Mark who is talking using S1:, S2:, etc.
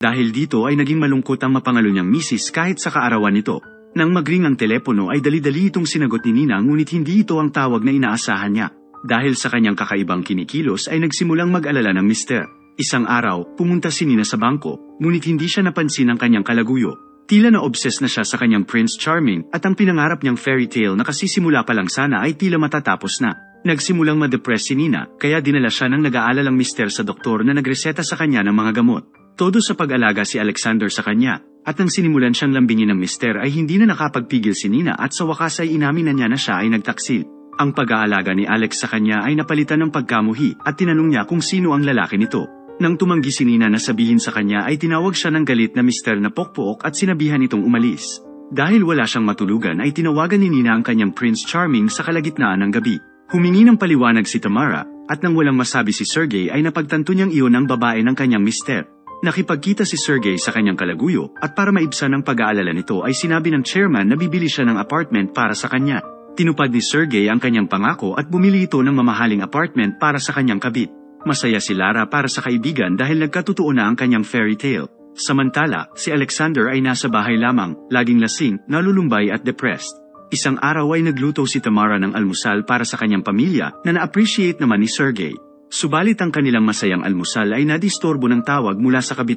S1: Dahil dito ay naging malungkot ang mapangalo niyang misis kahit sa kaarawan nito. Nang magring ang telepono ay dali-dali itong sinagot ni Nina ngunit hindi ito ang tawag na inaasahan niya. Dahil sa kanyang kakaibang kinikilos ay nagsimulang mag-alala ng mister. Isang araw, pumunta si Nina sa bangko, ngunit hindi siya napansin ng kanyang kalaguyo. Tila na-obsess na siya sa kanyang Prince Charming at ang pinangarap niyang fairy tale na kasisimula pa lang sana ay tila matatapos na. Nagsimulang ma-depress si Nina, kaya dinala siya ng nag-aalalang mister sa doktor na nagreseta sa kanya ng mga gamot. Todo sa pag-alaga si Alexander sa kanya, at nang sinimulan siyang lambingin ng mister ay hindi na nakapagpigil si Nina at sa wakas ay inamin na niya na siya ay nagtaksil. Ang pag-aalaga ni Alex sa kanya ay napalitan ng pagkamuhi at tinanong niya kung sino ang lalaki nito. Nang tumanggi si Nina na sabihin sa kanya ay tinawag siya ng galit na mister na pokpok at sinabihan itong umalis. Dahil wala siyang matulugan ay tinawagan ni Nina ang kanyang Prince Charming sa kalagitnaan ng gabi. Humingi ng paliwanag si Tamara, at nang walang masabi si Sergey ay napagtanto niyang iyon ang babae ng kanyang mister. Nakipagkita si Sergey sa kanyang kalaguyo at para maibsan ang pag-aalala nito ay sinabi ng chairman na bibili siya ng apartment para sa kanya. Tinupad ni Sergey ang kanyang pangako at bumili ito ng mamahaling apartment para sa kanyang kabit. Masaya si Lara para sa kaibigan dahil nagkatotoo na ang kanyang fairy tale. Samantala, si Alexander ay nasa bahay lamang, laging lasing, nalulumbay at depressed. Isang araw ay nagluto si Tamara ng almusal para sa kanyang pamilya na na-appreciate naman ni Sergey. Subalit ang kanilang masayang almusal ay nadistorbo ng tawag mula sa kabit